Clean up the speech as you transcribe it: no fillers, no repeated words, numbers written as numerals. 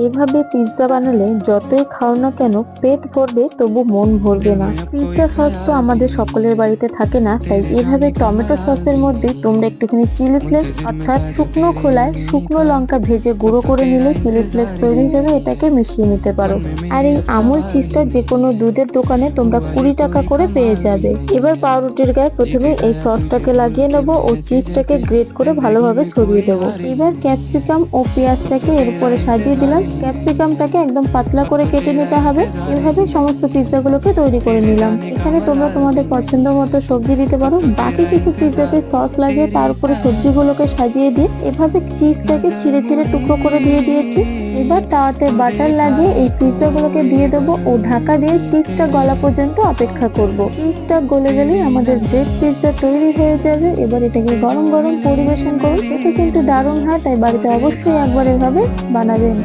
এভাবে পিৎজা বানালে যতই খাও না কেন পেট ভরবে তবু মন ভরবে না। পিৎজা সস তো আমাদের সকলের বাড়িতে থাকে না, তাই এভাবে টমেটো সসের মধ্যে তোমরা একটুখানি চিলি ফ্লেক্স অর্থাৎ শুকনো খোলায় শুকনো লঙ্কা ভেজে গুঁড়ো করে নিলে চিলি ফ্লেক্স তৈরি হয়ে যাবে, এটাকে মিশিয়ে নিতে পারো। আর এই আমুল চিজটা যে কোনো দুধের দোকানে তোমরা 20 টাকা করে পেয়ে যাবে। এবার পাউরুটির গায়ে প্রথমে এই সসটাকে লাগিয়ে নেবো ও চিজটাকে গ্রেট করে ভালোভাবে ছড়িয়ে দেবো। এবার ক্যাপসিকাম ও পেঁয়াজটাকে এর উপরে সাজিয়ে দিলাম। ক্যাপসিকামটাকে একদম পাতলা করে কেটে নিতে হবে। এভাবে সমস্ত পিৎজাগুলোকে তৈরি করে নিলাম। এখানে তোমরা তোমাদের পছন্দ মতো সবজি দিতে পারো। বাকি কিছু পিৎজাতে সস লাগিয়ে তার উপরে সবজিগুলোকে সাজিয়ে দিয়ে এভাবে চিজটাকে ছিঁড়ে ছিঁড়ে টুকরো করে দিয়ে দিয়েছি। এবার তাওয়াতে বাটার লাগিয়ে এই পিৎজাগুলোকে দিয়ে দেবো ও ঢাকা দিয়ে চিজটা গলা পর্যন্ত অপেক্ষা করব। চিজটা গলে গেলে আমাদের ব্রেড পিৎজা তৈরি হয়ে যাবে। এবার এটাকে গরম গরম পরিবেশন করুন। এটা কিন্তু দারুণ হয়, তাই বাড়িতে অবশ্যই একবার এভাবে বানাবেন।